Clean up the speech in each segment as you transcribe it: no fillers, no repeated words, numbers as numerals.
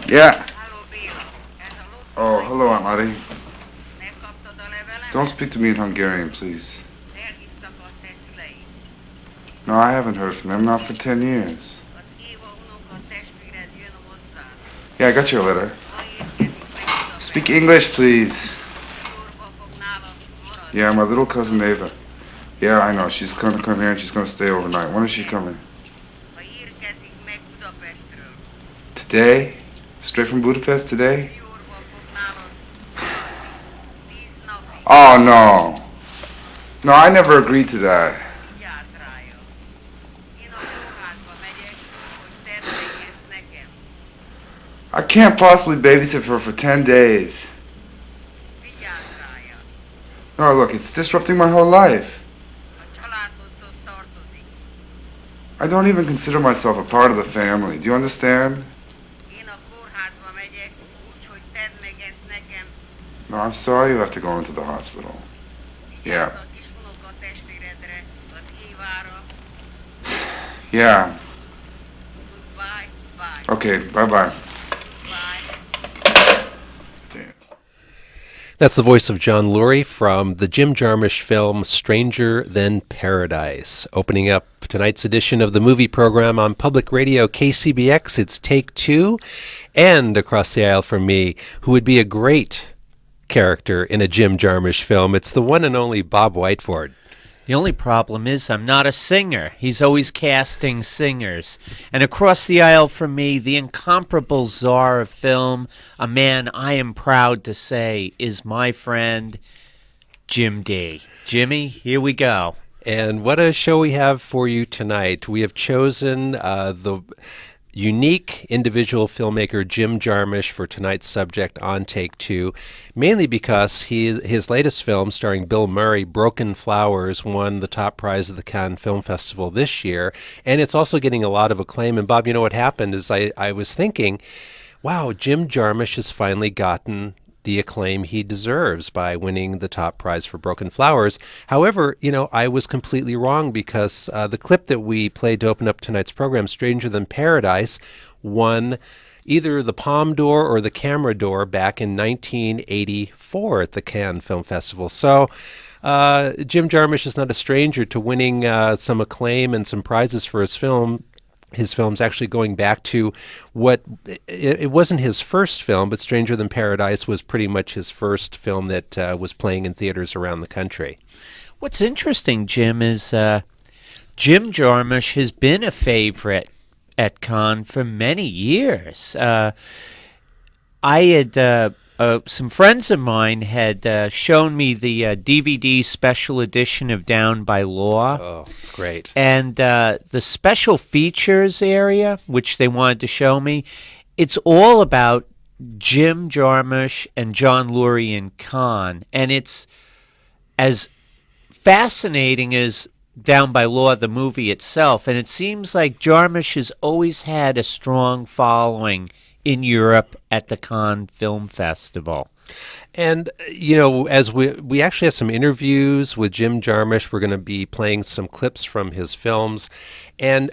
Yeah. Oh, hello, Aunt Lottie. Don't speak to me in Hungarian, please. No, I haven't heard from them, not for 10 years. Yeah, I got your letter. Speak English, please. Yeah, my little cousin Ava. Yeah, I know. She's going to come here and she's going to stay overnight. When is she coming? Today? Straight from Budapest today? Oh, no. No, I never agreed to that. I can't possibly babysit for her for 10 days. No, look, it's disrupting my whole life. I don't even consider myself a part of the family. Do you understand? No, I'm sorry you have to go into the hospital. Yeah. Yeah. Okay, bye-bye. That's the voice of John Lurie from the Jim Jarmusch film Stranger Than Paradise. Opening up tonight's edition of the movie program on Public Radio KCBX, it's Take Two. And across the aisle from me, who would be a great character in a Jim Jarmusch film, it's the one and only Bob Whiteford. The only problem is I'm not a singer. He's always casting singers. And across the aisle from me, the incomparable czar of film, a man I am proud to say is my friend, Jim Dee. Jimmy, here we go. And what a show we have for you tonight. We have chosen the unique individual filmmaker Jim Jarmusch for tonight's subject on Take Two, mainly because his latest film starring Bill Murray, Broken Flowers, won the top prize of the Cannes Film Festival this year, and it's also getting a lot of acclaim. And Bob, you know what happened is I was thinking, wow, Jim Jarmusch has finally gotten the acclaim he deserves by winning the top prize for Broken Flowers. However, you know, I was completely wrong because the clip that we played to open up tonight's program, Stranger Than Paradise, won either the Palme d'Or or the Camera d'Or back in 1984 at the Cannes Film Festival. So Jim Jarmusch is not a stranger to winning some acclaim and some prizes for his film. His film's actually going back to what, it wasn't his first film, but Stranger Than Paradise was pretty much his first film that was playing in theaters around the country. What's interesting, Jim, is Jim Jarmusch has been a favorite at Cannes for many years. I had some friends of mine had shown me the DVD special edition of Down by Law. Oh, it's great. And the special features area, which they wanted to show me, it's all about Jim Jarmusch and John Lurie in Cannes. And it's as fascinating as Down by Law, the movie itself. And it seems like Jarmusch has always had a strong following in Europe at the Cannes Film Festival. And, you know, as we actually have some interviews with Jim Jarmusch, we're going to be playing some clips from his films. And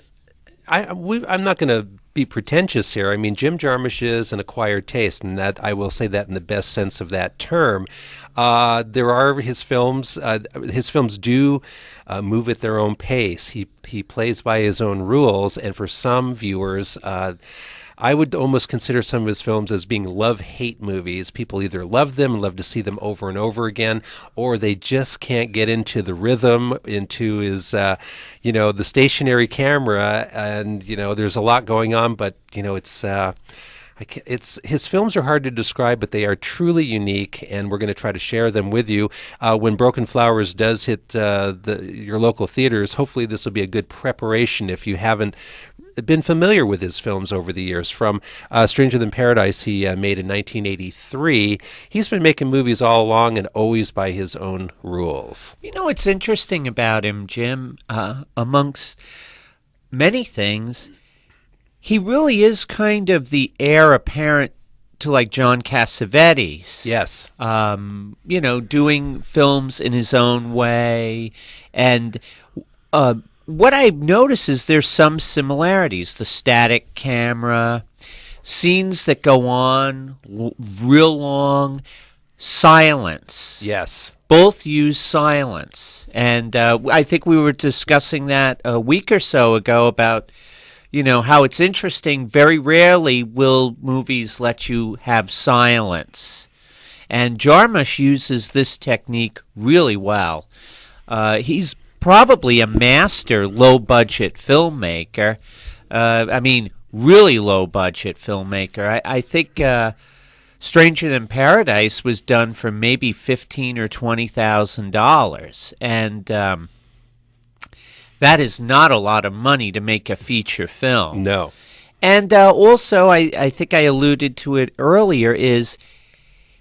I'm not going to be pretentious here. I mean, Jim Jarmusch is an acquired taste, and that I will say that in the best sense of that term. There are his films. His films do move at their own pace. He plays by his own rules, and for some viewers, I would almost consider some of his films as being love-hate movies. People either love them and love to see them over and over again, or they just can't get into the rhythm, into his, the stationary camera, and, there's a lot going on, but, his films are hard to describe, but they are truly unique, and we're going to try to share them with you. When Broken Flowers does hit your local theaters, hopefully this will be a good preparation if you haven't been familiar with his films over the years. From Stranger Than Paradise he made in 1983, he's been making movies all along and always by his own rules. You know what's interesting about him, Jim, amongst many things, he really is kind of the heir apparent to like John Cassavetes. Yes. Doing films in his own way. And what I've noticed is there's some similarities. The static camera, scenes that go on real long, silence. Yes. Both use silence. And I think we were discussing that a week or so ago about, how it's interesting. Very rarely will movies let you have silence. And Jarmusch uses this technique really well. He's probably a master low-budget filmmaker. Really low-budget filmmaker. I think Stranger Than Paradise was done for maybe $15,000 or $20,000, and that is not a lot of money to make a feature film. No. And also, I think I alluded to it earlier, is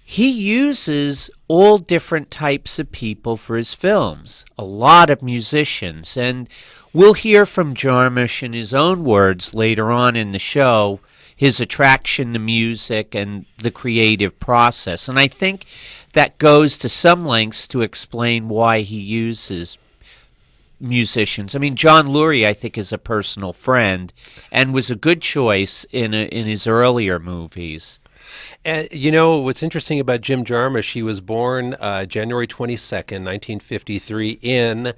he uses all different types of people for his films, a lot of musicians, and we'll hear from Jarmusch in his own words later on in the show, his attraction to music and the creative process. And I think that goes to some lengths to explain why he uses musicians. John Lurie, I think, is a personal friend and was a good choice in his earlier movies. And what's interesting about Jim Jarmusch, he was born January 22nd, 1953 in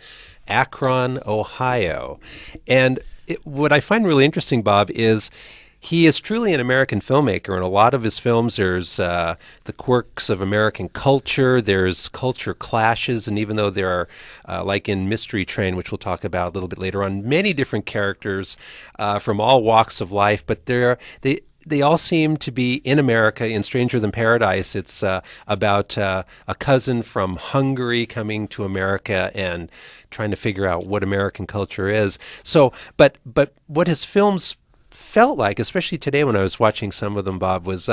Akron, Ohio. And what I find really interesting, Bob, is he is truly an American filmmaker. In a lot of his films, there's the quirks of American culture, there's culture clashes, and even though there are, like in Mystery Train, which we'll talk about a little bit later on, many different characters from all walks of life, but they all seem to be in America. In Stranger Than Paradise, it's about a cousin from Hungary coming to America and trying to figure out what American culture is. So, but what his films felt like, especially today when I was watching some of them, Bob, was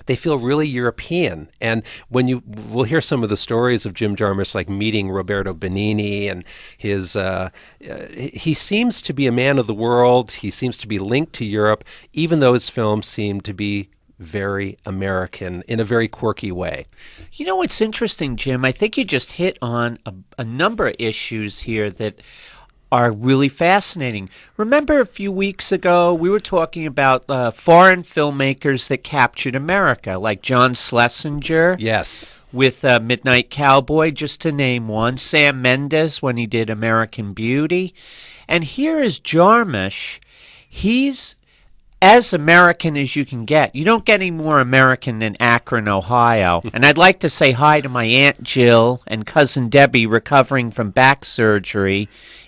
they feel really European. And we'll hear some of the stories of Jim Jarmusch, like meeting Roberto Benigni, and he seems to be a man of the world. He seems to be linked to Europe, even though his films seem to be very American in a very quirky way. What's interesting, Jim? I think you just hit on a number of issues here that are really fascinating. Remember a few weeks ago, we were talking about foreign filmmakers that captured America, like John Schlesinger. Yes. With Midnight Cowboy, just to name one. Sam Mendes when he did American Beauty. And here is Jarmusch. He's as American as you can get. You don't get any more American than Akron, Ohio. And I'd like to say hi to my Aunt Jill and Cousin Debbie recovering from back surgery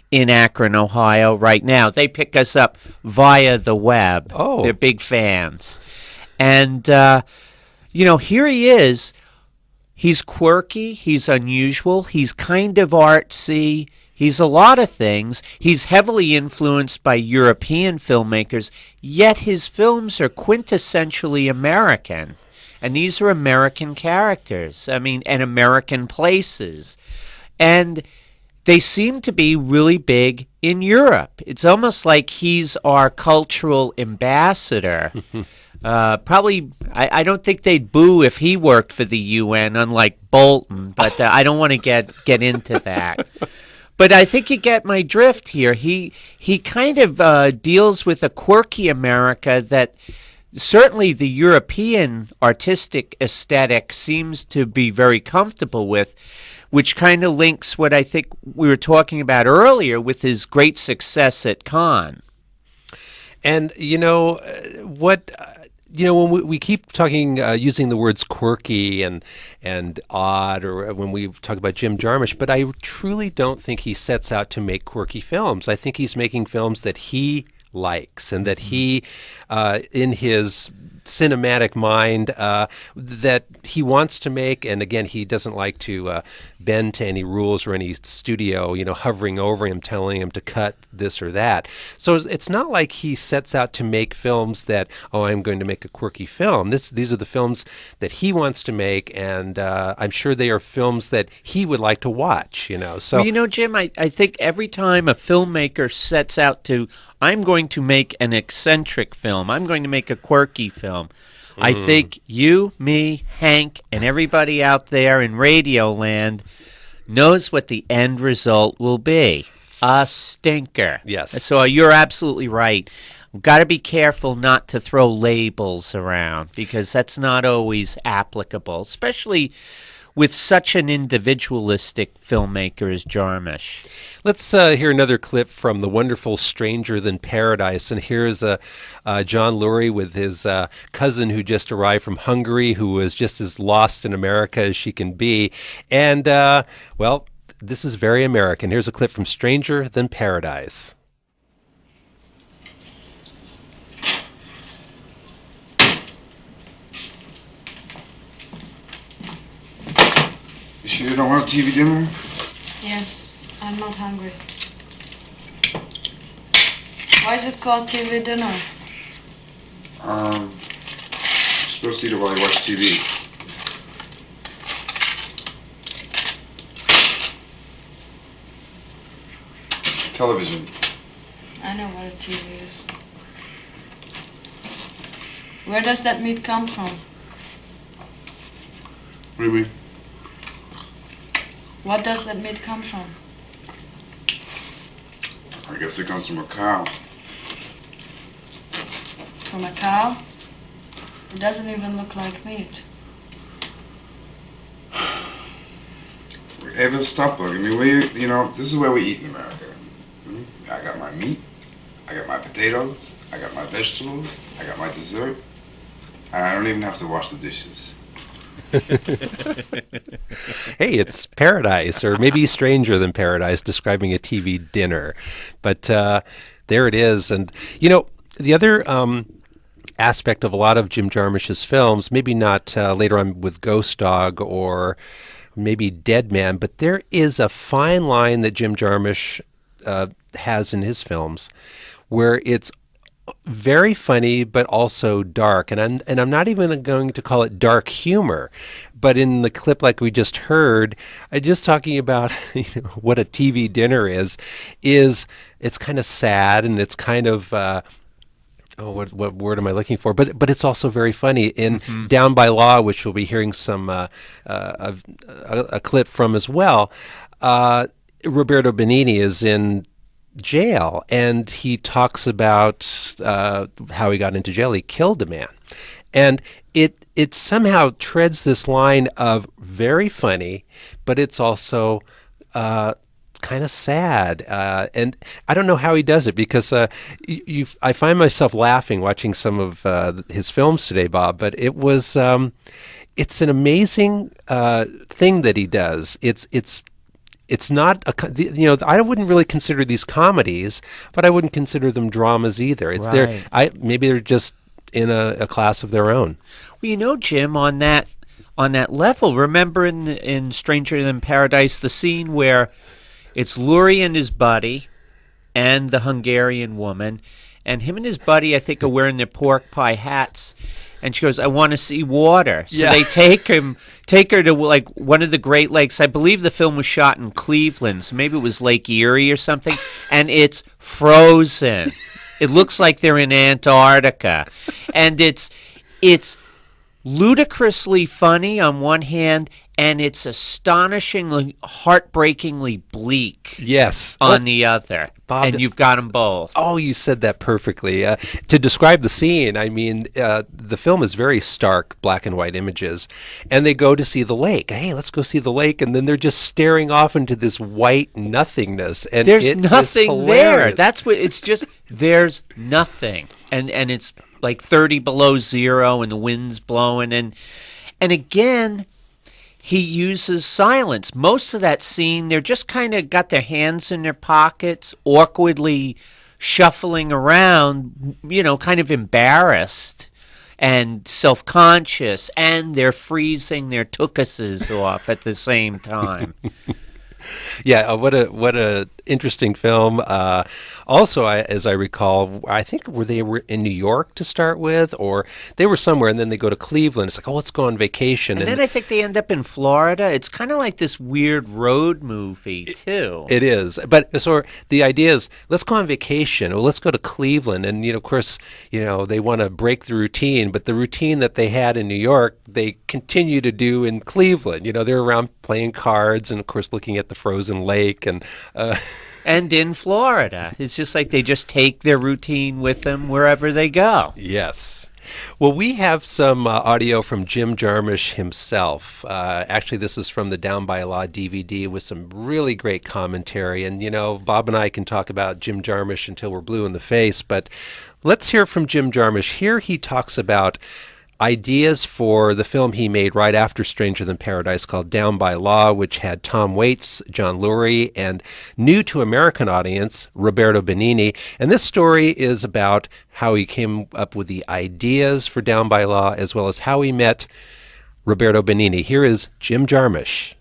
in Akron, Ohio right now. They pick us up via the web. Oh. They're big fans. And, here he is. He's quirky. He's unusual. He's kind of artsy. He's a lot of things. He's heavily influenced by European filmmakers, yet his films are quintessentially American. And these are American characters, and American places. And they seem to be really big in Europe. It's almost like he's our cultural ambassador. Probably, I don't think they'd boo if he worked for the UN, unlike Bolton, but I don't want to get into that. But I think you get my drift here. He kind of deals with a quirky America that certainly the European artistic aesthetic seems to be very comfortable with, which kind of links what I think we were talking about earlier with his great success at Cannes. And when we keep talking, using the words quirky and odd, or when we talk about Jim Jarmusch, but I truly don't think he sets out to make quirky films. I think he's making films that he likes and that he, in his cinematic mind, that he wants to make. And again, he doesn't like to bend to any rules or any studio, hovering over him, telling him to cut this or that. So it's not like he sets out to make films that, I'm going to make a quirky film. These are the films that he wants to make, and I'm sure they are films that he would like to watch, So, well, Jim, I think every time a filmmaker sets out to, I'm going to make an eccentric film, I'm going to make a quirky film, I think you, me, Hank, and everybody out there in Radio Land knows what the end result will be. A stinker. Yes. So you're absolutely right. We've got to be careful not to throw labels around because that's not always applicable, especially with such an individualistic filmmaker as Jarmusch. Let's hear another clip from the wonderful Stranger Than Paradise. And here's John Lurie with his cousin who just arrived from Hungary, who was just as lost in America as she can be. And, well, this is very American. Here's a clip from Stranger Than Paradise. You sure you don't want a TV dinner? Yes, I'm not hungry. Why is it called TV dinner? You're supposed to eat it while you watch TV. Television. I know what a TV is. Where does that meat come from? What do you mean? What does that meat come from? I guess it comes from a cow. From a cow? It doesn't even look like meat. Ava, stop bugging me. This is where we eat in America. I got my meat, I got my potatoes, I got my vegetables, I got my dessert, and I don't even have to wash the dishes. Hey, it's Paradise, or maybe Stranger Than Paradise, describing a TV dinner. But there it is. And, the other aspect of a lot of Jim Jarmusch's films, maybe not later on with Ghost Dog or maybe Dead Man, but there is a fine line that Jim Jarmusch has in his films where it's very funny but also dark, and I'm not even going to call it dark humor, but in the clip like we just heard, just talking about what a TV dinner is it's kind of sad, and it's kind of what word am I looking for? But it's also very funny. In Down by Law, which we'll be hearing some a clip from as well, Roberto Benigni is in jail, and he talks about how he got into jail. He killed a man, and it somehow treads this line of very funny, but it's also kind of sad, and I don't know how he does it, because I find myself laughing watching some of his films today, Bob. But it's an amazing thing that he does. It's not I wouldn't really consider these comedies, but I wouldn't consider them dramas either. It's Right. maybe they're just in a class of their own. Well, Jim, on that level, remember in Stranger Than Paradise, the scene where it's Lurie and his buddy and the Hungarian woman, and him and his buddy, I think, are wearing their pork pie hats, and she goes, "I want to see water." So they take her to like one of the Great Lakes. I believe the film was shot in Cleveland, so maybe it was Lake Erie or something, and it's frozen. It looks like they're in Antarctica, and it's ludicrously funny on one hand, and it's astonishingly, heartbreakingly bleak. Yes. On the other, Bob, and you've got them both. Oh, you said that perfectly. To describe the scene, I mean, the film is very stark, black and white images, and they go to see the lake. Hey, let's go see the lake, and then they're just staring off into this white nothingness, and There's it is nothing there. hilarious. That's what it's just. There's nothing, and it's like 30 below zero, and the wind's blowing, and again, he uses silence. Most of that scene, they're just kind of got their hands in their pockets, awkwardly shuffling around, kind of embarrassed and self-conscious, and they're freezing their tuchuses off at the same time. Yeah, what a interesting film. Also, as I recall, I think they were in New York to start with, or they were somewhere, and then they go to Cleveland. It's like, oh, let's go on vacation. And then I think they end up in Florida. It's kind of like this weird road movie, too. It is. But so the idea is, let's go on vacation, or let's go to Cleveland. And, of course, they want to break the routine, but the routine that they had in New York, they continue to do in Cleveland. They're around playing cards and, of course, looking at the frozen lake. And and in Florida. It's just like they just take their routine with them wherever they go. Yes. Well, we have some audio from Jim Jarmusch himself. Actually, this is from the Down by Law DVD with some really great commentary. And, you know, Bob and I can talk about Jim Jarmusch until we're blue in the face, but let's hear from Jim Jarmusch. Here he talks about ideas for the film he made right after Stranger Than Paradise called Down by Law, which had Tom Waits, John Lurie, and new to American audience, Roberto Benigni. And this story is about how he came up with the ideas for Down by Law, as well as how he met Roberto Benigni. Here is Jim Jarmusch.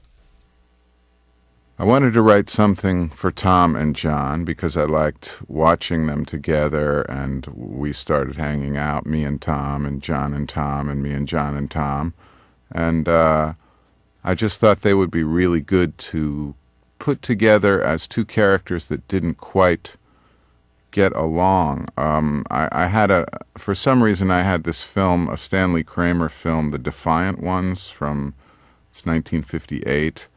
I wanted to write something for Tom and John because I liked watching them together, and we started hanging out, me and Tom, and John and Tom, and me and John and Tom. And I just thought they would be really good to put together as two characters that didn't quite get along. For some reason, I had this film, a Stanley Kramer film, The Defiant Ones, it's 1958.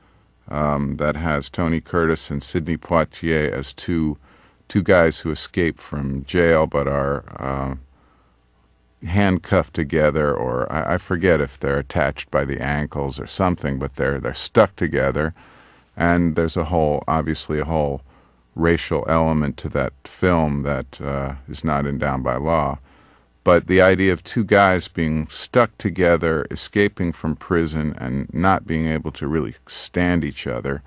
That has Tony Curtis and Sidney Poitier as two guys who escape from jail but are handcuffed together, or I forget if they're attached by the ankles or something, but they're stuck together. And there's obviously a whole racial element to that film that is not in Down by Law. But the idea of two guys being stuck together, escaping from prison, and not being able to really stand each other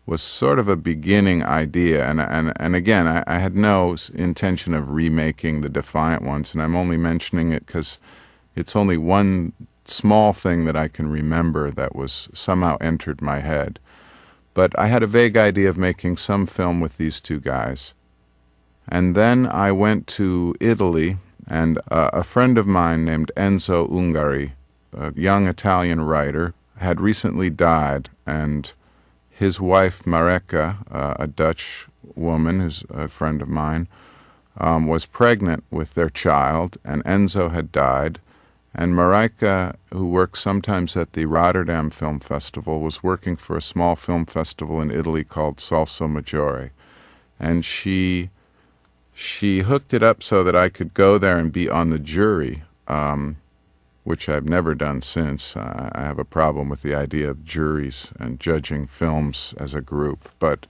was sort of a beginning idea. And again, I had no intention of remaking The Defiant Ones, and I'm only mentioning it because it's only one small thing that I can remember that was somehow entered my head. But I had a vague idea of making some film with these two guys. And then I went to Italy, and a friend of mine named Enzo Ungari, a young Italian writer, had recently died, and his wife, Mareka, a Dutch woman who's a friend of mine, was pregnant with their child, and Enzo had died. And Mareka, who works sometimes at the Rotterdam Film Festival, was working for a small film festival in Italy called Salso Maggiore. And she hooked it up so that I could go there and be on the jury, which I've never done since. I have a problem with the idea of juries and judging films as a group. But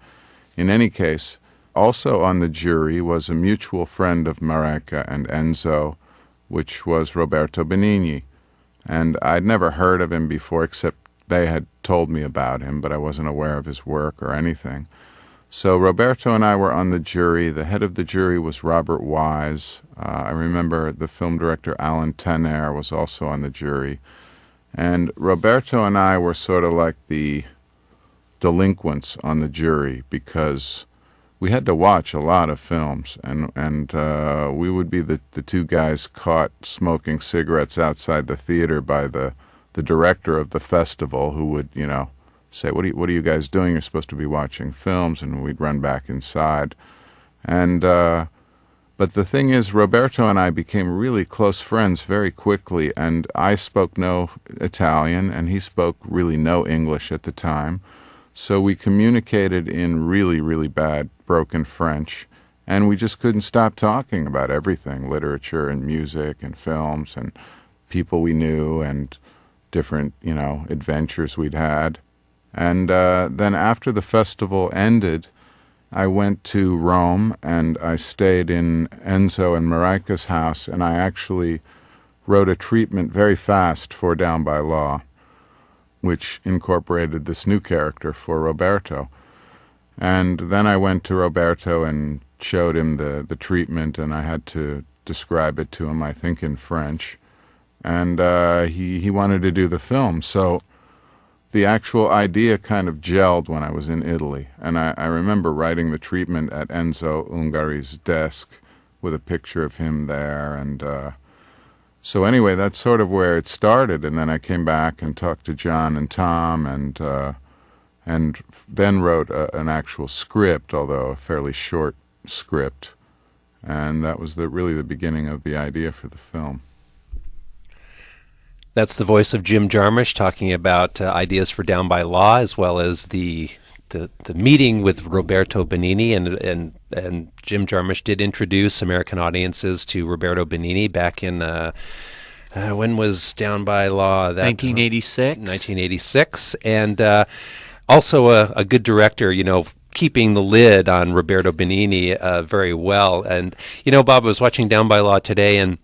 in any case, also on the jury was a mutual friend of Mareka and Enzo, which was Roberto Benigni. And I'd never heard of him before, except they had told me about him, but I wasn't aware of his work or anything. So Roberto and I were on the jury. The head of the jury was Robert Wise. I remember the film director Alan Tanner was also on the jury. And Roberto and I were sort of like the delinquents on the jury because we had to watch a lot of films, and we would be the two guys caught smoking cigarettes outside the theater by the director of the festival, who would, say, what are you guys doing? You're supposed to be watching films. And we'd run back inside. And but the thing is, Roberto and I became really close friends very quickly, and I spoke no Italian, and he spoke really no English at the time. So we communicated in really, really bad broken French, and we just couldn't stop talking about everything, literature and music and films and people we knew and different, adventures we'd had. And then after the festival ended, I went to Rome, and I stayed in Enzo and Mareka's house, and I actually wrote a treatment very fast for Down by Law, which incorporated this new character for Roberto. And then I went to Roberto and showed him the treatment, and I had to describe it to him, I think, in French. And he wanted to do the film. So the actual idea kind of gelled when I was in Italy. And I remember writing the treatment at Enzo Ungari's desk with a picture of him there. And so anyway, that's sort of where it started. And then I came back and talked to John and Tom, and then wrote an actual script, although a fairly short script. And that was really the beginning of the idea for the film. That's the voice of Jim Jarmusch talking about ideas for Down by Law, as well as the the meeting with Roberto Benigni, and Jim Jarmusch did introduce American audiences to Roberto Benigni back in when was Down by Law? 1986. 1986, and also a good director, keeping the lid on Roberto Benigni very well. And, Bob, I was watching Down by Law today, and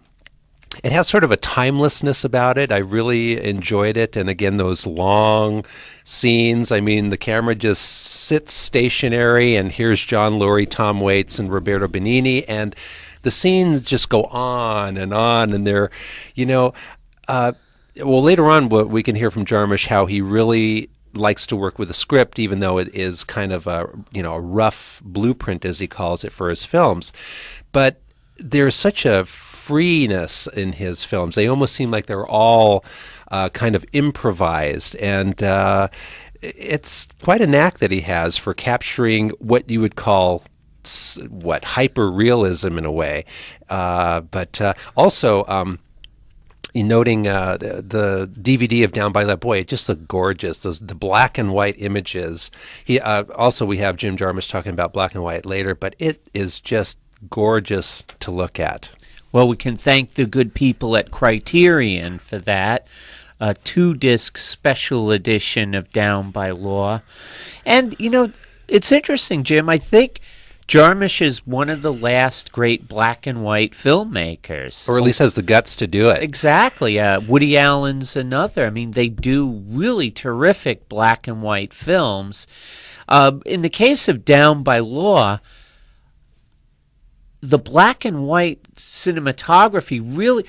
it has sort of a timelessness about it. I really enjoyed it. And again, those long scenes. I mean, the camera just sits stationary, and here's John Lurie, Tom Waits, and Roberto Benigni, and the scenes just go on, and they're, well, later on we can hear from Jarmusch how he really likes to work with a script, even though it is kind of a rough blueprint, as he calls it, for his films. But there's such a freeness in his films. They almost seem like they're all kind of improvised, and it's quite a knack that he has for capturing what you would call hyper realism in a way, but also noting the DVD of Down by Law. Boy, it just looked gorgeous. The black and white images. We have Jim Jarmusch talking about black and white later, but it is just gorgeous to look at. Well, we can thank the good people at Criterion for that. A 2-disc special edition of Down by Law. And, it's interesting, Jim. I think Jarmusch is one of the last great black and white filmmakers. Or at least has the guts to do it. Exactly. Woody Allen's another. I mean, they do really terrific black and white films. In the case of Down by Law, the black and white cinematography really,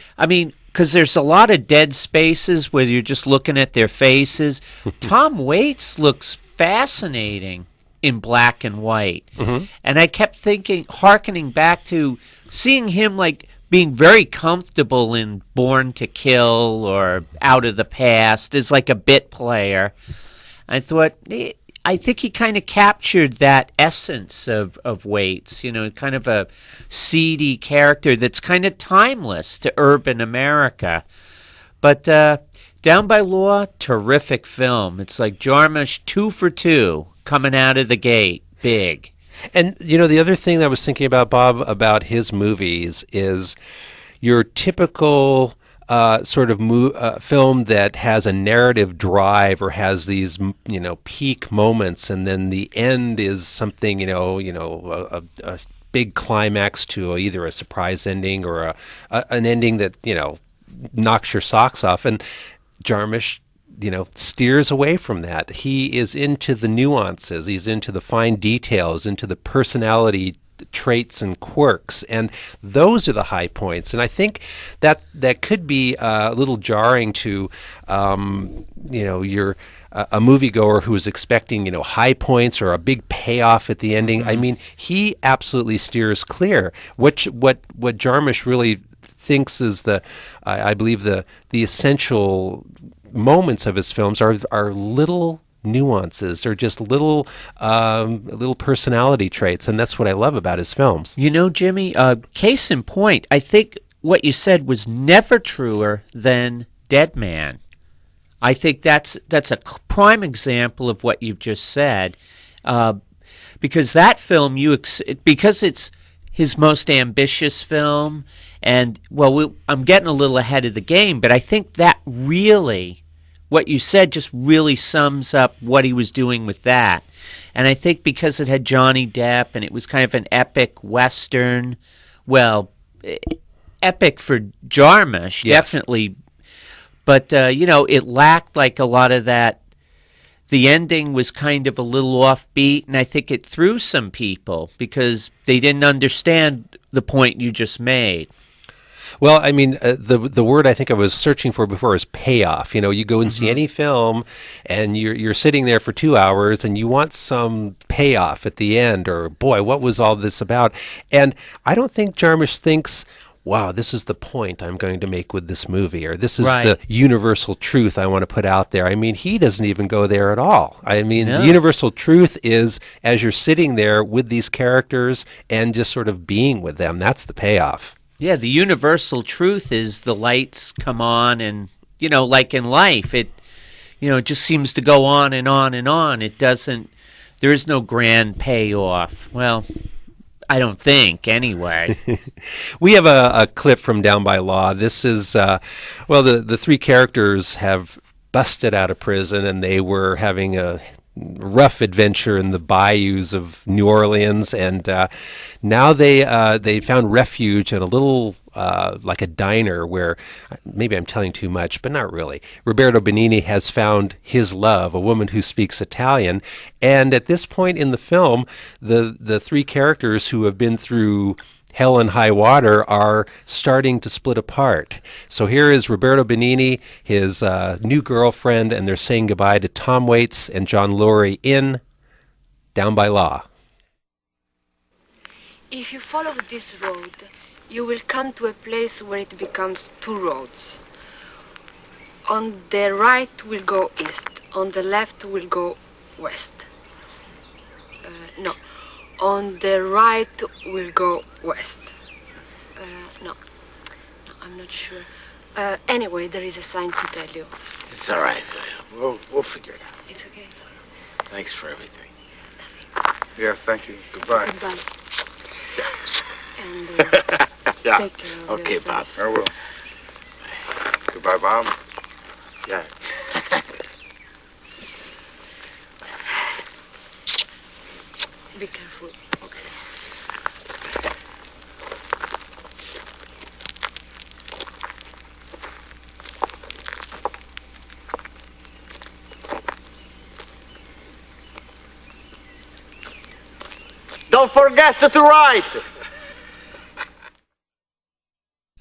because there's a lot of dead spaces where you're just looking at their faces. Tom Waits looks fascinating in black and white. Mm-hmm. And I kept hearkening back to seeing him being very comfortable in Born to Kill or Out of the Past as like a bit player. I thought, I think he kind of captured that essence of Waits, kind of a seedy character that's kind of timeless to urban America. But Down by Law, terrific film. It's like Jarmusch 2 for 2 coming out of the gate, big. And, the other thing that I was thinking about, Bob, about his movies is your typical sort of film that has a narrative drive or has these, peak moments, and then the end is something, a big climax to either a surprise ending or an ending that, knocks your socks off. And Jarmusch, steers away from that. He is into the nuances. He's into the fine details, into the personality traits and quirks, and those are the high points. And I think that could be a little jarring to you're a moviegoer who is expecting high points or a big payoff at the ending. Mm-hmm. I mean, he absolutely steers clear. What Jarmusch really thinks is I believe the essential moments of his films are little nuances. They're just little personality traits, and that's what I love about his films. Jimmy, case in point, I think what you said was never truer than Dead Man. I think that's a prime example of what you've just said, because that film, because it's his most ambitious film, and I'm getting a little ahead of the game, but I think that really, what you said just really sums up what he was doing with that. And I think because it had Johnny Depp and it was kind of an epic Western, epic for Jarmusch, yes, definitely. But, it lacked like a lot of that. The ending was kind of a little offbeat, and I think it threw some people because they didn't understand the point you just made. Well, I mean, the word I think I was searching for before is payoff. You go and see any film, and you're sitting there for 2 hours, and you want some payoff at the end, or boy, what was all this about? And I don't think Jarmusch thinks, wow, this is the point I'm going to make with this movie, or this is the universal truth I want to put out there. I mean, he doesn't even go there at all. I mean, The universal truth is as you're sitting there with these characters and just sort of being with them, that's the payoff. Yeah, the universal truth is the lights come on, and, like in life, it just seems to go on and on and on. It doesn't, There is no grand payoff. Well, I don't think, anyway. We have a clip from Down by Law. This is, the three characters have busted out of prison, and they were having a rough adventure in the bayous of New Orleans, and now they found refuge in a little like a diner where, maybe I'm telling too much, but not really. Roberto Benigni has found his love, a woman who speaks Italian, and at this point in the film, the three characters who have been through hell and high water are starting to split apart. So here is Roberto Benigni, his new girlfriend, and they're saying goodbye to Tom Waits and John Lurie in Down by Law. If you follow this road, you will come to a place where it becomes two roads. On the right will go east, on the left will go west. No. On the right will go west. No, I'm not sure. Anyway, there is a sign to tell you. It's all right. We'll figure it out. It's okay. Thanks for everything. Yeah, thank you. Goodbye. Goodbye. Yeah. And Yeah. take care of Okay, Bob. yourself. I will. Goodbye, Bob. Yeah. Be careful. Don't forget to write.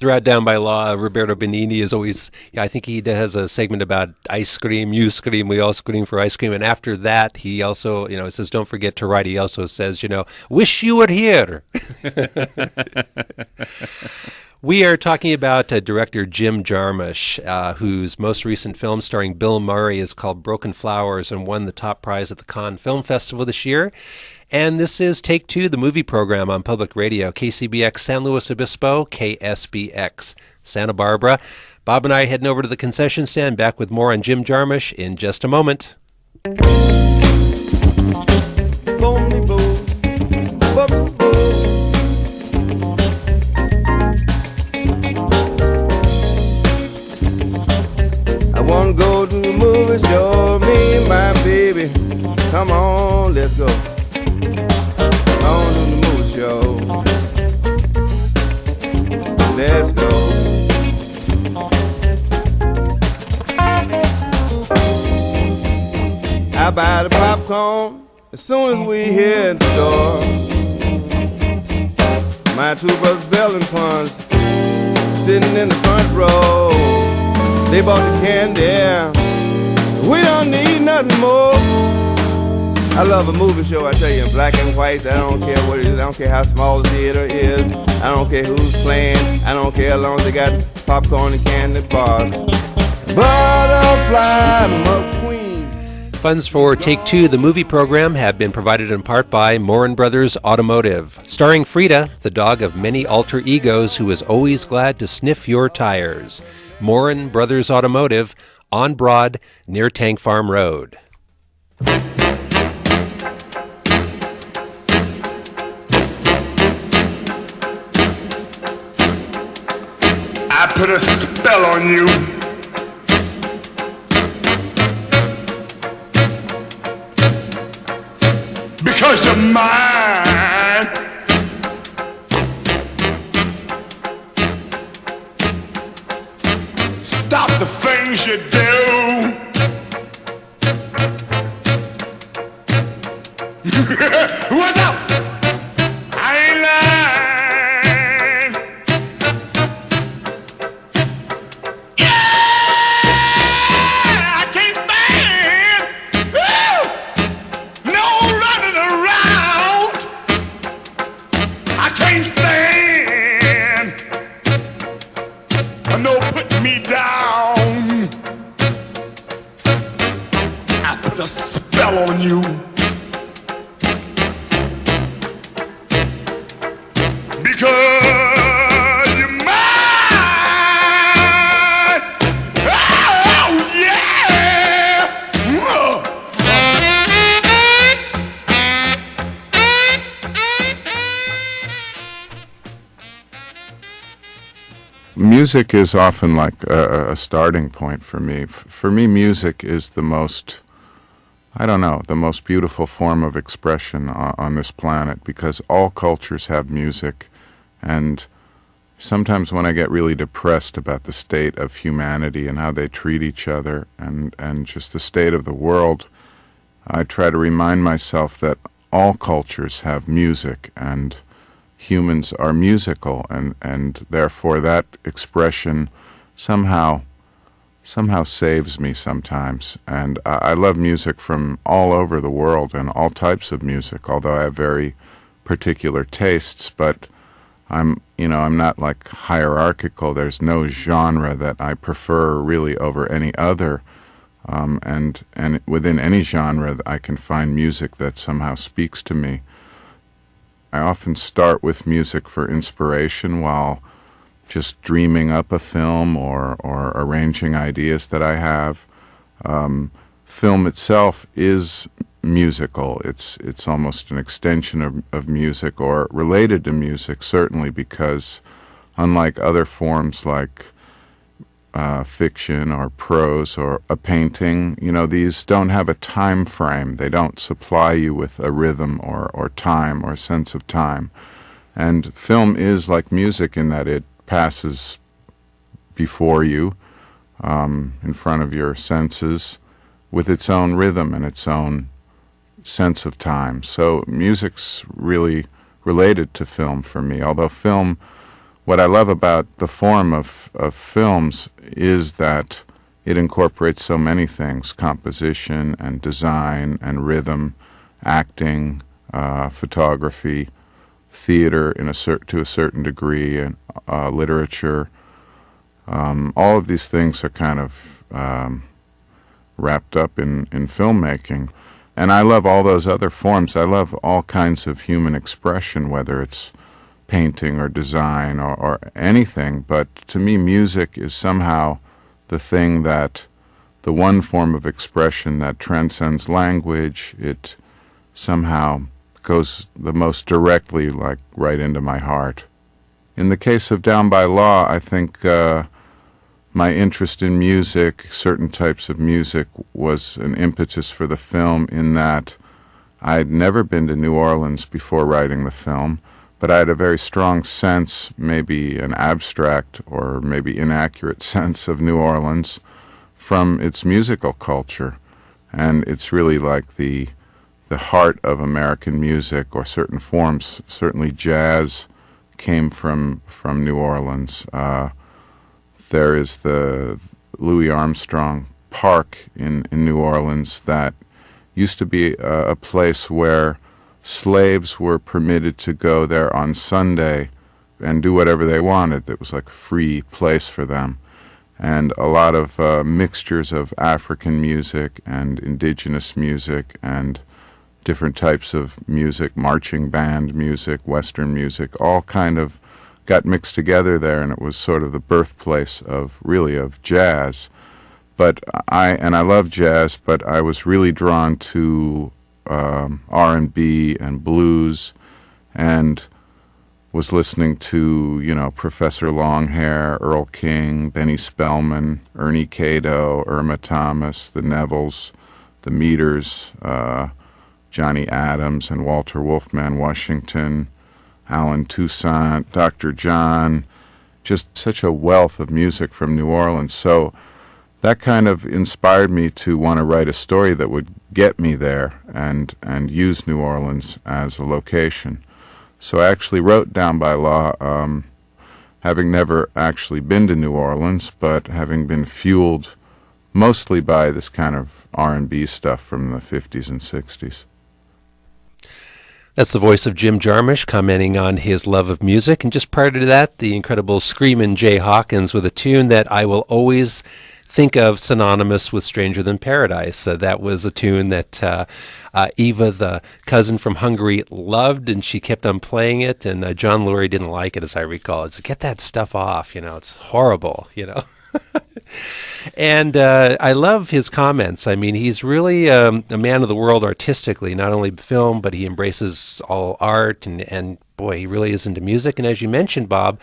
Throughout Down by Law, Roberto Benigni is always, I think he has a segment about ice cream, you scream, we all scream for ice cream. And after that, he also, says, don't forget to write. He also says, wish you were here. We are talking about director Jim Jarmusch, whose most recent film starring Bill Murray is called Broken Flowers and won the top prize at the Cannes Film Festival this year. And this is Take Two, the movie program on public radio, KCBX San Luis Obispo, KSBX Santa Barbara. Bob and I are heading over to the concession stand, back with more on Jim Jarmusch in just a moment. I wanna go to the movie show, me and my baby. Come on, let's go. On to the movie show. Let's go. I buy the popcorn as soon as we hit the door. My two brothers, Bell and Pons, sitting in the front row. They bought the candy. We don't need nothing more. I love a movie show, I tell you, in black and white. I don't care what it is. I don't care how small the theater is. I don't care who's playing. I don't care as long as they got popcorn and candy bars. Butterfly McQueen. Funds for Take Two, the movie program, have been provided in part by Morin Brothers Automotive, starring Frida, the dog of many alter egos who is always glad to sniff your tires. Morin Brothers Automotive, on Broad, near Tank Farm Road. I put a spell on you. Because you're mine. Stop the things you do. What's up? I ain't lying. Yeah, I can't stand. Woo! No running around. I can't stand. No putting me down. I put a spell on you. Because you're mine. Oh, yeah. Music is often like a starting point for me. For me, music is the most, I don't know, the most beautiful form of expression on this planet, because all cultures have music. And sometimes when I get really depressed about the state of humanity and how they treat each other and just the state of the world, I try to remind myself that all cultures have music, and humans are musical, and therefore that expression somehow saves me sometimes. And I love music from all over the world and all types of music, although I have very particular tastes, but I'm not like hierarchical. There's no genre that I prefer really over any other. And within any genre, I can find music that somehow speaks to me. I often start with music for inspiration while just dreaming up a film or arranging ideas that I have. Film itself is musical. It's almost an extension of music, or related to music, certainly, because unlike other forms like fiction or prose or a painting, these don't have a time frame. They don't supply you with a rhythm or time or sense of time. And film is like music in that it passes before you, in front of your senses, with its own rhythm and its own sense of time. So music's really related to film for me, although film, what I love about the form of films is that it incorporates so many things: composition and design and rhythm, acting, photography, theater to a certain degree, and literature. All of these things are kind of wrapped up in filmmaking. And I love all those other forms. I love all kinds of human expression, whether it's painting or design or anything. But to me, music is somehow the one form of expression that transcends language. It somehow goes the most directly, like, right into my heart. In the case of Down by Law, I think my interest in music, certain types of music, was an impetus for the film, in that I'd never been to New Orleans before writing the film, but I had a very strong sense, maybe an abstract or maybe inaccurate sense, of New Orleans from its musical culture. And it's really like the heart of American music, or certain forms. Certainly jazz came from New Orleans. There is the Louis Armstrong Park in New Orleans that used to be a place where slaves were permitted to go there on Sunday and do whatever they wanted. It was like a free place for them. And a lot of mixtures of African music and indigenous music and different types of music, marching band music, Western music, all kind of got mixed together there, and it was sort of the birthplace of jazz. But I love jazz, but I was really drawn to R&B and blues, and was listening to, Professor Longhair, Earl King, Benny Spellman, Ernie Cato, Irma Thomas, the Nevilles, the Meters, Johnny Adams and Walter Wolfman Washington, Alan Toussaint, Dr. John, just such a wealth of music from New Orleans. So that kind of inspired me to want to write a story that would get me there and use New Orleans as a location. So I actually wrote Down by Law, having never actually been to New Orleans, but having been fueled mostly by this kind of R&B stuff from the 50s and 60s. That's the voice of Jim Jarmusch commenting on his love of music. And just prior to that, the incredible Screamin' Jay Hawkins with a tune that I will always think of synonymous with Stranger Than Paradise. That was a tune that Eva, the cousin from Hungary, loved, and she kept on playing it. And John Lurie didn't like it, as I recall. It's, get that stuff off, it's horrible, And I love his comments. I mean, he's really a man of the world artistically, not only film, but he embraces all art, and boy, he really is into music. And as you mentioned, Bob,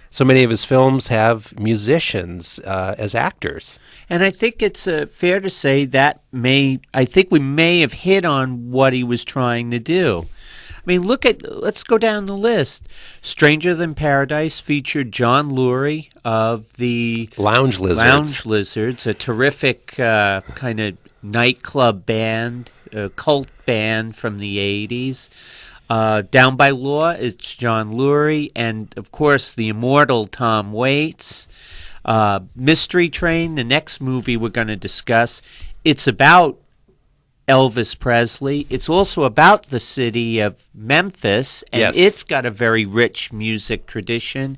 So many of his films have musicians as actors. And I think it's fair to say that I think we may have hit on what he was trying to do. I mean, let's go down the list. Stranger Than Paradise featured John Lurie of the Lounge Lizards, a terrific kind of nightclub band, a cult band from the 80s. Down by Law, it's John Lurie, and of course the immortal Tom Waits. Mystery Train, the next movie we're going to discuss, it's about Elvis Presley. It's also about the city of Memphis, and it's got a very rich music tradition.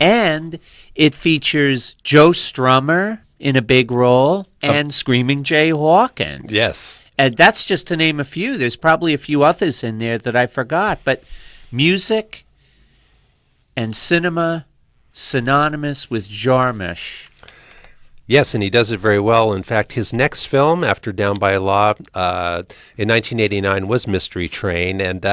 And it features Joe Strummer in a big role and Screaming Jay Hawkins. Yes. And that's just to name a few. There's probably a few others in there that I forgot. But music and cinema synonymous with Jarmusch. Yes, and he does it very well. In fact, his next film after Down by Law in 1989 was Mystery Train. And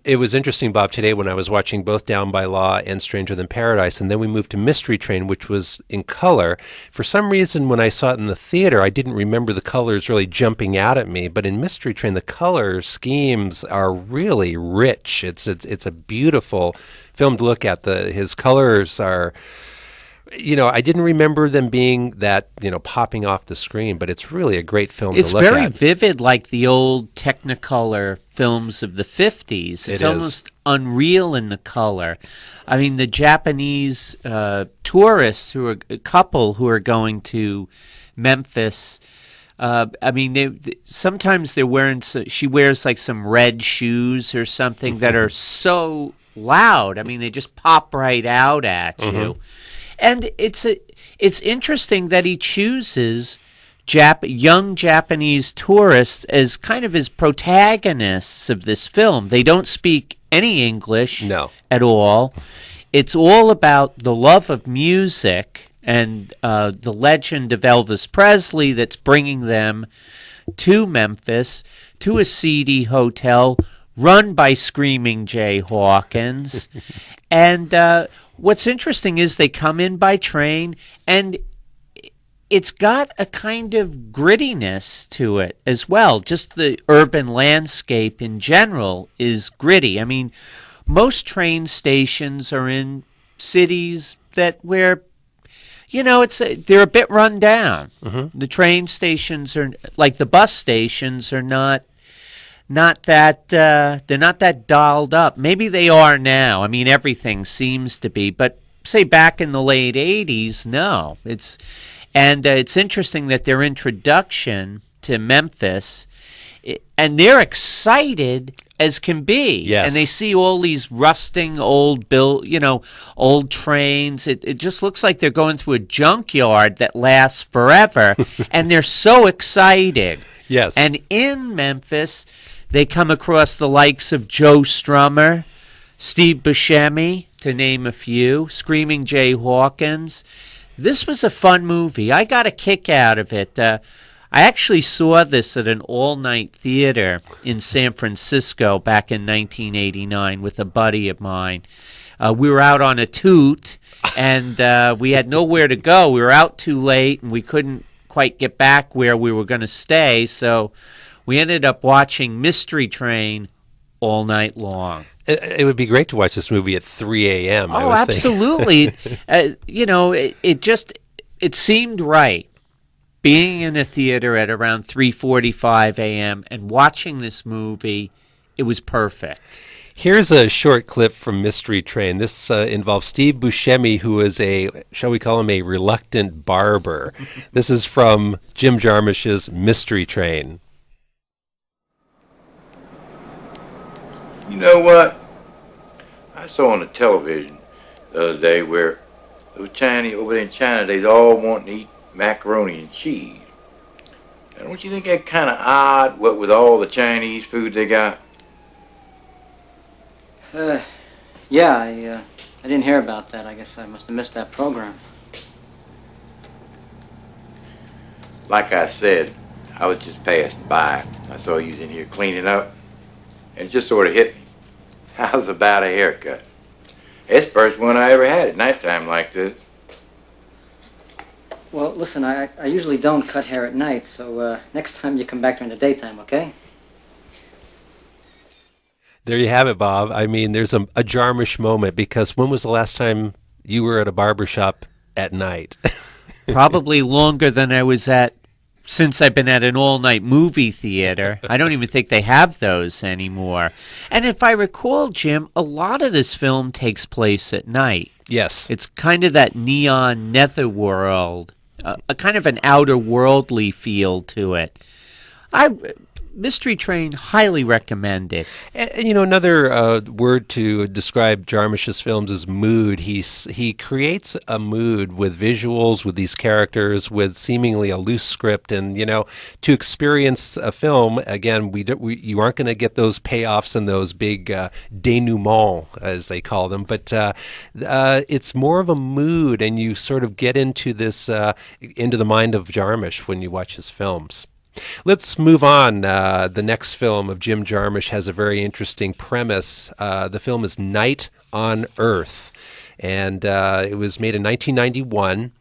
it was interesting, Bob, today when I was watching both Down by Law and Stranger Than Paradise, and then we moved to Mystery Train, which was in color. For some reason, when I saw it in the theater, I didn't remember the colors really jumping out at me. But in Mystery Train, the color schemes are really rich. It's a beautiful film to look at. His colors are... I didn't remember them being that, popping off the screen, but it's really a great film to look at. It's very vivid, like the old Technicolor films of the 50s. It's almost unreal in the color. I mean, the Japanese tourists, a couple who are going to Memphis, sometimes they're wearing, she wears like some red shoes or something that are so loud. I mean, they just pop right out at you. And it's interesting that he chooses young Japanese tourists as kind of his protagonists of this film. They don't speak any English at all. It's all about the love of music and the legend of Elvis Presley that's bringing them to Memphis, to a seedy hotel run by Screaming Jay Hawkins. And what's interesting is they come in by train, and it's got a kind of grittiness to it as well. Just the urban landscape in general is gritty. I mean, most train stations are in cities where they're a bit run down. The train stations are, like the bus stations, are not that they're not that dialed up. Maybe they are now. I mean, everything seems to be, but say back in the late 80s, no. It's interesting that their introduction to Memphis, and they're excited as can be. Yes. And they see all these rusting old trains. It just looks like they're going through a junkyard that lasts forever, and they're so excited. Yes. And in Memphis, they come across the likes of Joe Strummer, Steve Buscemi, to name a few, Screaming Jay Hawkins. This was a fun movie. I got a kick out of it. I actually saw this at an all-night theater in San Francisco back in 1989 with a buddy of mine. We were out on a toot, and we had nowhere to go. We were out too late, and we couldn't quite get back where we were going to stay, so we ended up watching Mystery Train all night long. It would be great to watch this movie at 3 a.m. Oh, absolutely. It seemed right being in a theater at around 3:45 a.m. and watching this movie. It was perfect. Here's a short clip from Mystery Train. This involves Steve Buscemi, who is shall we call him a reluctant barber. This is from Jim Jarmusch's Mystery Train. You know what? I saw on the television the other day where those Chinese over there in China, they all want to eat macaroni and cheese. And don't you think that kind of odd, what with all the Chinese food they got? Yeah, I didn't hear about that. I guess I must have missed that program. Like I said, I was just passing by. I saw you was in here cleaning up, and it just sort of hit me. How's about a haircut? It's the first one I ever had at nighttime like this. Well, listen, I usually don't cut hair at night, so next time you come back during the daytime, okay? There you have it, Bob. I mean, there's a Jarmusch moment, because when was the last time you were at a barbershop at night? Probably longer than I was at since I've been at an all-night movie theater. I don't even think they have those anymore. And if I recall, Jim, a lot of this film takes place at night. Yes. It's kind of that neon netherworld, a kind of an outer worldly feel to it. Mystery Train, highly recommended. And another word to describe Jarmusch's films is mood. He creates a mood with visuals, with these characters, with seemingly a loose script, and to experience a film again, you aren't going to get those payoffs and those big denouements, as they call them, but it's more of a mood, and you sort of get into this into the mind of Jarmusch when you watch his films. Let's move on. The next film of Jim Jarmusch has a very interesting premise. The film is Night on Earth, and it was made in 1991.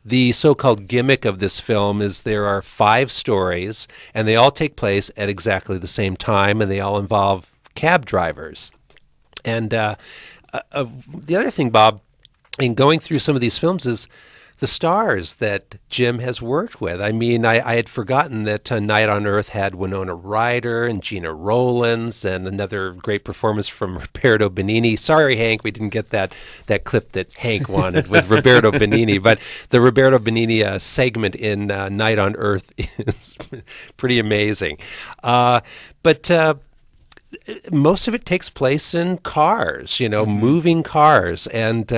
The so-called gimmick of this film is there are 5 stories, and they all take place at exactly the same time, and they all involve cab drivers. And the other thing, Bob, in going through some of these films is the stars that Jim has worked with. I mean, I had forgotten that Night on Earth had Winona Ryder and Gina Rowlands and another great performance from Roberto Benigni. Sorry, Hank, we didn't get that clip that Hank wanted with Roberto Benigni, but the Roberto Benigni segment in Night on Earth is pretty amazing. But most of it takes place in cars, moving cars. And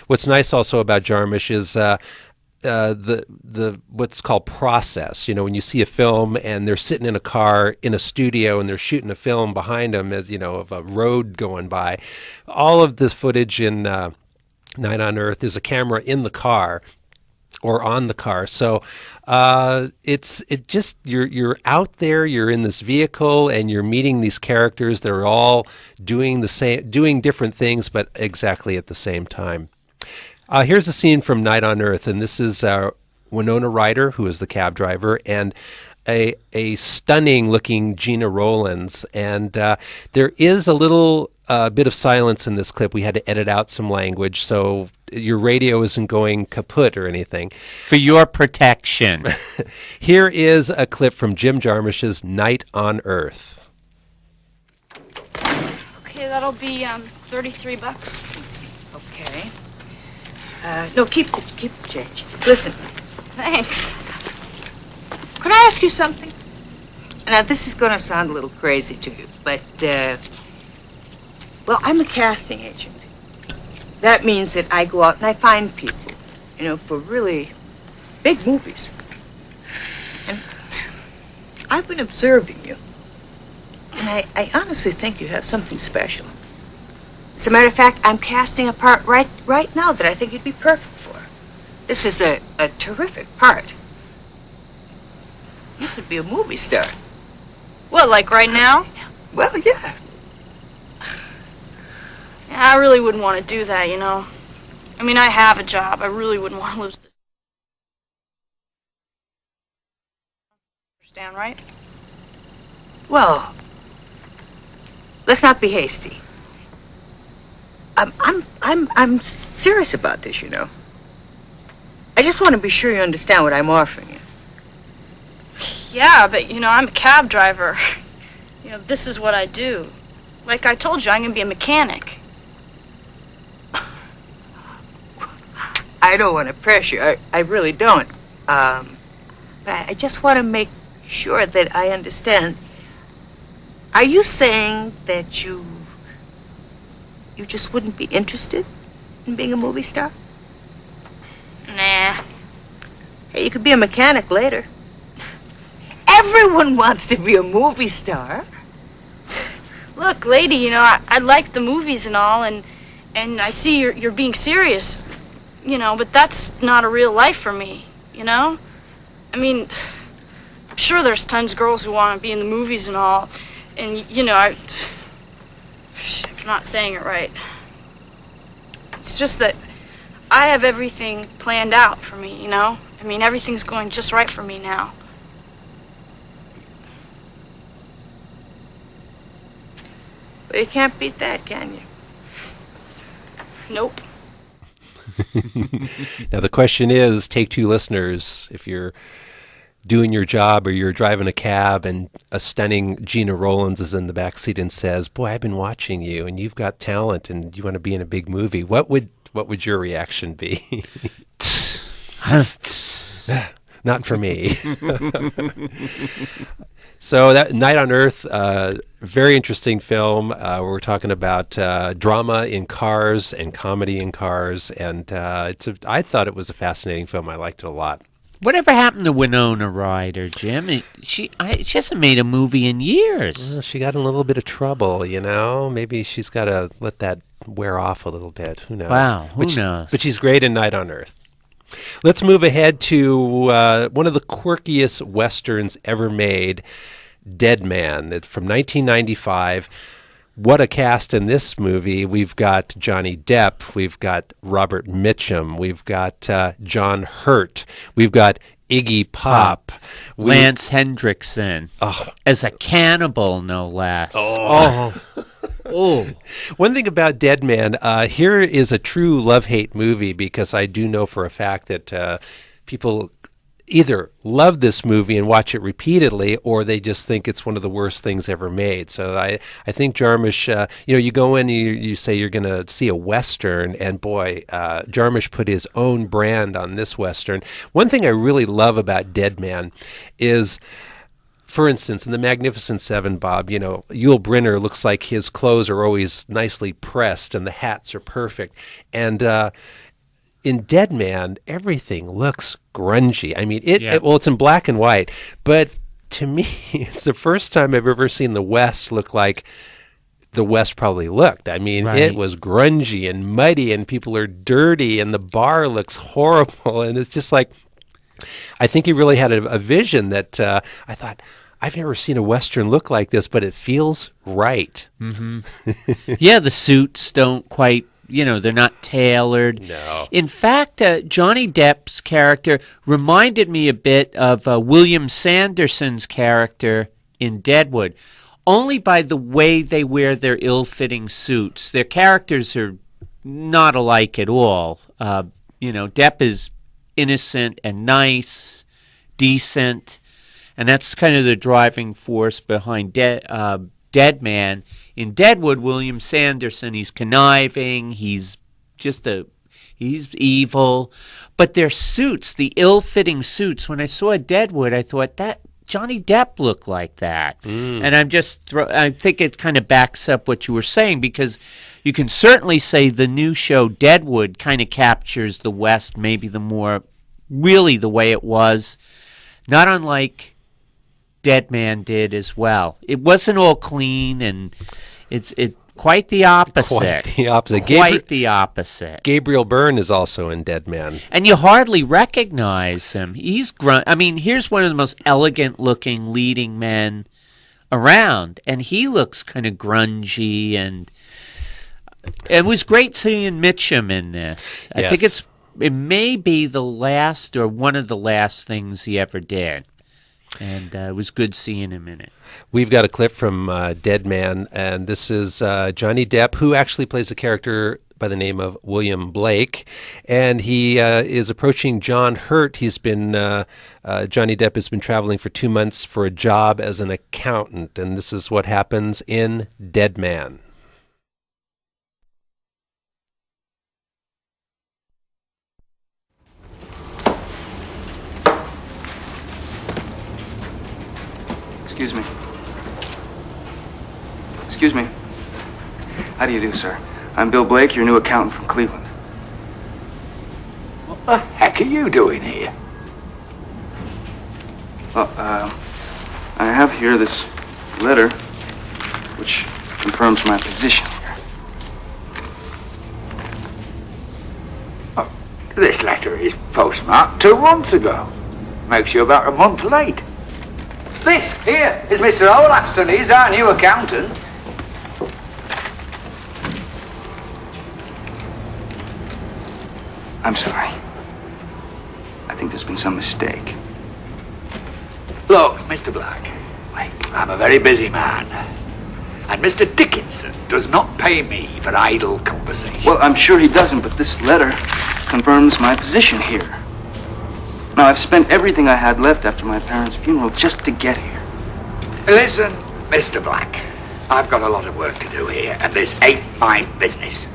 what's nice also about Jarmusch is the what's called process. When you see a film and they're sitting in a car in a studio and they're shooting a film behind them, as of a road going by. All of this footage in Night on Earth, there's a camera in the car or on the car. So you're out there, you're in this vehicle, and you're meeting these characters. They're all doing different things, but exactly at the same time. Here's a scene from Night on Earth, and this is Winona Ryder, who is the cab driver, and a stunning-looking Gina Rowlands. And there is a little bit of silence in this clip. We had to edit out some language, so your radio isn't going kaput or anything. For your protection. Here is a clip from Jim Jarmusch's Night on Earth. Okay, that'll be $33. Okay. No, keep the change. Listen. Thanks. Could I ask you something? Now, this is going to sound a little crazy to you, but, well, I'm a casting agent. That means that I go out and I find people, for really big movies. And I've been observing you, and I honestly think you have something special. As a matter of fact, I'm casting a part right now that I think you'd be perfect for. This is a terrific part. You could be a movie star. What, like right now? Well, yeah. Yeah, I really wouldn't want to do that, I mean, I have a job. I really wouldn't want to lose this. Understand, right? Well, let's not be hasty. I'm serious about this, I just want to be sure you understand what I'm offering you. Yeah, but, I'm a cab driver. This is what I do. Like I told you, I'm going to be a mechanic. I don't want to pressure. I really don't. But I just want to make sure that I understand. Are you saying that you just wouldn't be interested in being a movie star? Nah. Hey, you could be a mechanic later. Everyone wants to be a movie star. Look, lady, I like the movies and all, and I see you're being serious, but that's not a real life for me, I mean, I'm sure there's tons of girls who want to be in the movies and all, and, I'm not saying it right. It's just that I have everything planned out for me, you know? I mean, everything's going just right for me now. But you can't beat that, can you? Nope. Now, the question is, Take Two listeners, if you're doing your job or you're driving a cab and a stunning Gina Rollins is in the backseat and says, boy, I've been watching you and you've got talent and you want to be in a big movie, what would your reaction be? Not for me. So that Night on Earth, very interesting film. We're talking about drama in cars and comedy in cars, and I thought it was a fascinating film. I liked it a lot. Whatever happened to Winona Ryder, Jim? She hasn't made a movie in years. Well, she got in a little bit of trouble, you know. Maybe she's got to let that wear off a little bit. Who knows? Wow, who knows? But she's great in Night on Earth. Let's move ahead to one of the quirkiest Westerns ever made, Dead Man. It's from 1995. What a cast in this movie. We've got Johnny Depp. We've got Robert Mitchum. We've got John Hurt. We've got Iggy Pop. Lance Hendrickson. Oh. As a cannibal, no less. Oh. Oh. One thing about Dead Man, here is a true love-hate movie, because I do know for a fact that people either love this movie and watch it repeatedly, or they just think it's one of the worst things ever made. So I think Jarmusch, you go in, you say you're going to see a Western, and boy, Jarmusch put his own brand on this Western. One thing I really love about Dead Man is, for instance, in The Magnificent Seven, Bob, Yul Brynner looks like his clothes are always nicely pressed and the hats are perfect. And in Dead Man, everything looks grungy. I mean, it's in black and white, but to me, it's the first time I've ever seen the West look like the West probably looked. I mean, It was grungy and muddy, and people are dirty, and the bar looks horrible, and it's just like, I think he really had a vision that I thought, I've never seen a Western look like this, but it feels right. Mm-hmm. Yeah, the suits don't quite, they're not tailored. No. In fact, Johnny Depp's character reminded me a bit of William Sanderson's character in Deadwood, only by the way they wear their ill-fitting suits. Their characters are not alike at all. Depp is innocent and nice, decent, and that's kind of the driving force behind Dead Man. In Deadwood, William Sanderson, he's conniving, he's evil, but their suits, the ill-fitting suits, when I saw Deadwood, I thought that Johnny Depp looked like that. And I think it kind of backs up what you were saying, because you can certainly say the new show Deadwood kind of captures the West maybe really the way it was, not unlike Dead Man did as well. It wasn't all clean, and it's quite the opposite. Quite the opposite. Gabriel Byrne is also in Dead Man. And you hardly recognize him. He's here's one of the most elegant-looking leading men around, and he looks kind of grungy, and it was great seeing Mitchum in this. I think it may be the last or one of the last things he ever did. And it was good seeing him in it. We've got a clip from Dead Man, and this is Johnny Depp, who actually plays a character by the name of William Blake, and he is approaching John Hurt. Johnny Depp has been traveling for 2 months for a job as an accountant, and this is what happens in Dead Man. Excuse me. How do you do, sir? I'm Bill Blake, your new accountant from Cleveland. What the heck are you doing here? Well, I have here this letter, which confirms my position here. Oh, this letter is postmarked 2 months ago. Makes you about a month late. This here is Mr. Olafson. He's our new accountant. I'm sorry. I think there's been some mistake. Look, Mr. Black, I'm a very busy man. And Mr. Dickinson does not pay me for idle conversation. Well, I'm sure he doesn't, but this letter confirms my position here. Now, I've spent everything I had left after my parents' funeral just to get here. Listen, Mr. Black, I've got a lot of work to do here, and this ain't my business.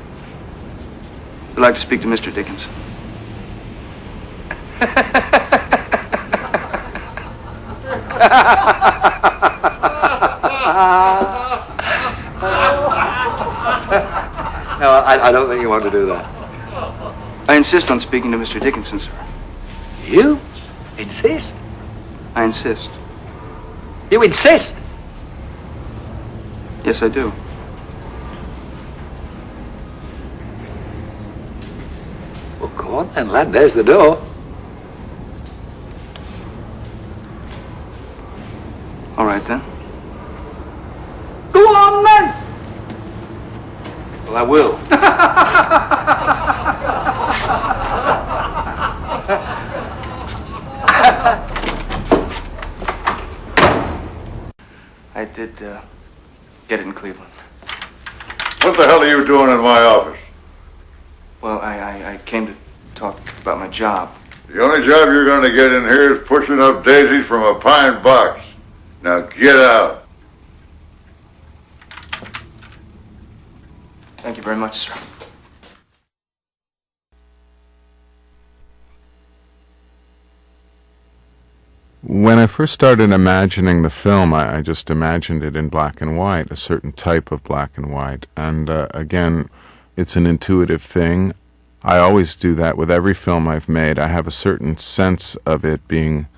I'd like to speak to Mr. Dickinson. No, I don't think you want to do that. I insist on speaking to Mr. Dickinson, sir. You insist? I insist. You insist? Yes, I do. Well, go on then, lad. There's the door. All right, then. Go on, then! Well, I will. I did get it in Cleveland. What the hell are you doing in my office? Well, I came to talk about my job. The only job you're going to get in here is pushing up daisies from a pine box. Now get out. Thank you very much, sir. When I first started imagining the film, I just imagined it in black and white, a certain type of black and white. And again, it's an intuitive thing. I always do that with every film I've made. I have a certain sense of it being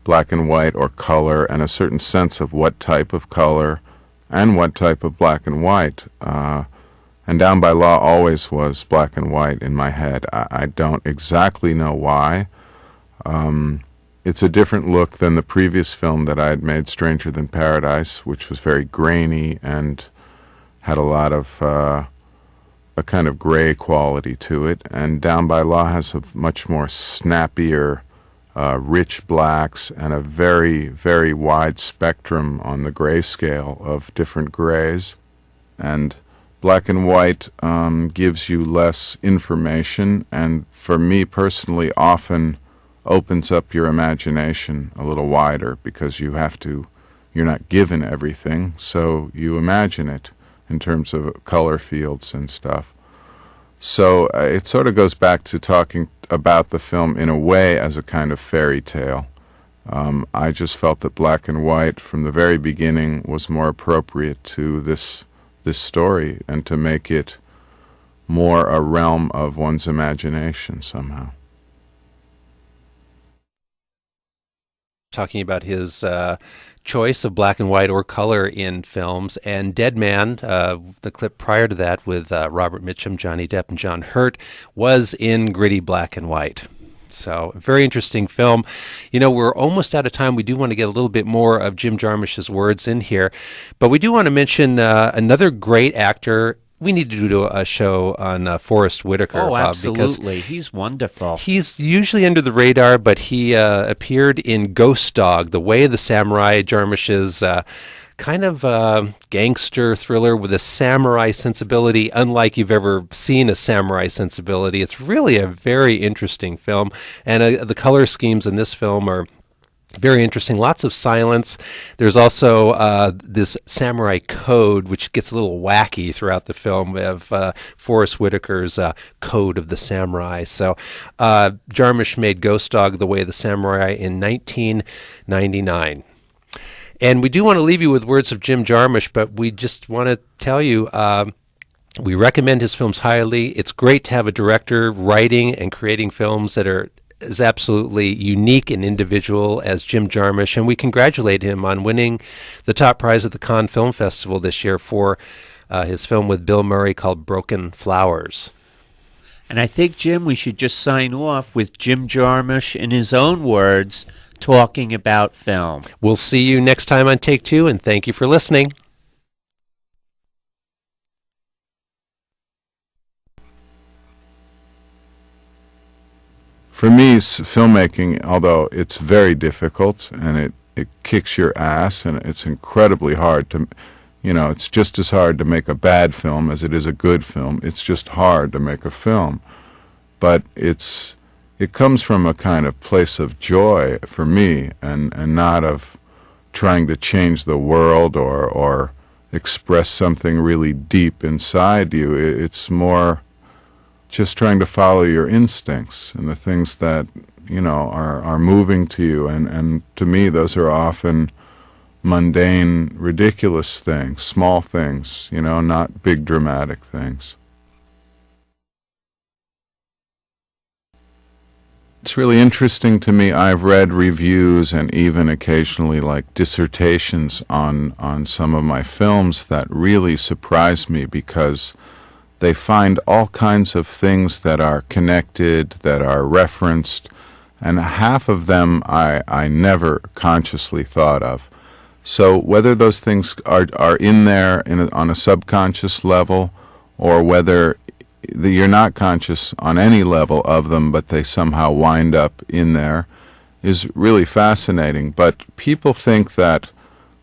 black and white or color, and a certain sense of what type of color and what type of black and white. And Down by Law always was black and white in my head. I don't exactly know why. It's a different look than the previous film that I had made, Stranger Than Paradise, which was very grainy and had a lot of a kind of gray quality to it. And Down by Law has a much more snappier, rich blacks and a very, very wide spectrum on the gray scale of different grays. And black and white gives you less information, and for me personally often opens up your imagination a little wider, because you're not given everything, so you imagine it in terms of color fields and stuff. So it sort of goes back to talking about the film in a way as a kind of fairy tale. I just felt that black and white from the very beginning was more appropriate to this story, and to make it more a realm of one's imagination somehow. Talking about his choice of black and white or color in films, and Dead Man, the clip prior to that with Robert Mitchum, Johnny Depp, and John Hurt, was in gritty black and white. So, a very interesting film. You know, we're almost out of time. We do want to get a little bit more of Jim Jarmusch's words in here, but we do want to mention another great actor. We need to do a show on Forrest Whitaker. Oh, Bob, absolutely. because he's wonderful. He's usually under the radar, but he appeared in Ghost Dog, The Way of the Samurai, Jarmusch's kind of gangster thriller with a samurai sensibility, unlike you've ever seen a samurai sensibility. It's really a very interesting film, and the color schemes in this film are very interesting. Lots of silence. There's also this samurai code, which gets a little wacky throughout the film, of Forrest Whitaker's Code of the Samurai. So Jarmusch made Ghost Dog, The Way of the Samurai in 1999. And we do want to leave you with words of Jim Jarmusch, but we just want to tell you we recommend his films highly. It's great to have a director writing and creating films that are as absolutely unique and individual as Jim Jarmusch, and we congratulate him on winning the top prize at the Cannes Film Festival this year for his film with Bill Murray called Broken Flowers. And I think, Jim, we should just sign off with Jim Jarmusch in his own words talking about film. We'll see you next time on Take Two, and thank you for listening. for me, filmmaking, although it's very difficult and it kicks your ass and it's incredibly hard to, it's just as hard to make a bad film as it is a good film. It's just hard to make a film. But it comes from a kind of place of joy for me and not of trying to change the world or express something really deep inside you. It's more just trying to follow your instincts and the things that, are moving to you. And to me, those are often mundane, ridiculous things, small things, not big dramatic things. It's really interesting to me. I've read reviews and even occasionally like dissertations on some of my films that really surprise me because they find all kinds of things that are connected, that are referenced, and half of them I never consciously thought of. So whether those things are in there on a subconscious level, or whether you're not conscious on any level of them, but they somehow wind up in there, is really fascinating. But people think that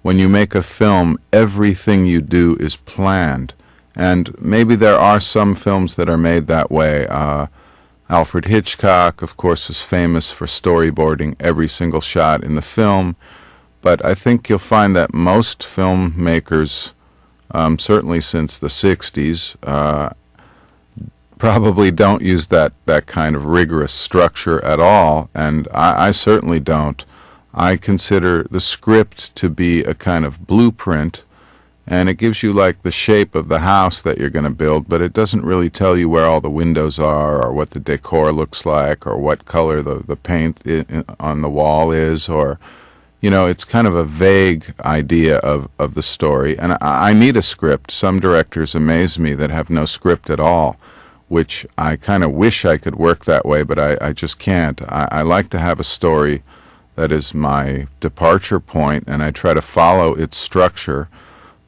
when you make a film, everything you do is planned. And maybe there are some films that are made that way. Alfred Hitchcock, of course, is famous for storyboarding every single shot in the film. But I think you'll find that most filmmakers, certainly since the 60s, probably don't use that kind of rigorous structure at all. And I certainly don't. I consider the script to be a kind of blueprint, and it gives you like the shape of the house that you're going to build, but it doesn't really tell you where all the windows are or what the decor looks like or what color the paint on the wall is, or, it's kind of a vague idea of the story. And I need a script. Some directors amaze me that have no script at all, which I kind of wish I could work that way, but I just can't. I like to have a story that is my departure point, and I try to follow its structure.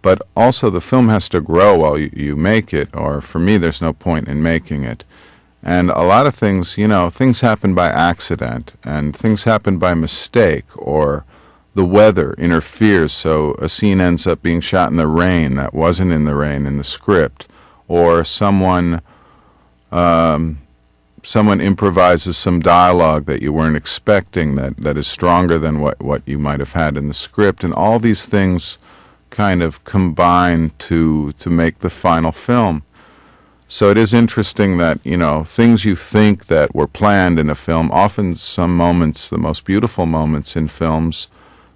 But also the film has to grow while you make it, or for me there's no point in making it. And a lot of things, things happen by accident, and things happen by mistake, or the weather interferes so a scene ends up being shot in the rain that wasn't in the rain in the script, or someone improvises some dialogue that you weren't expecting that is stronger than what you might have had in the script, and all these things kind of combine to make the final film. So it is interesting that, things you think that were planned in a film, often some moments, the most beautiful moments in films,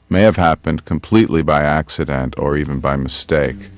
may have happened completely by accident or even by mistake.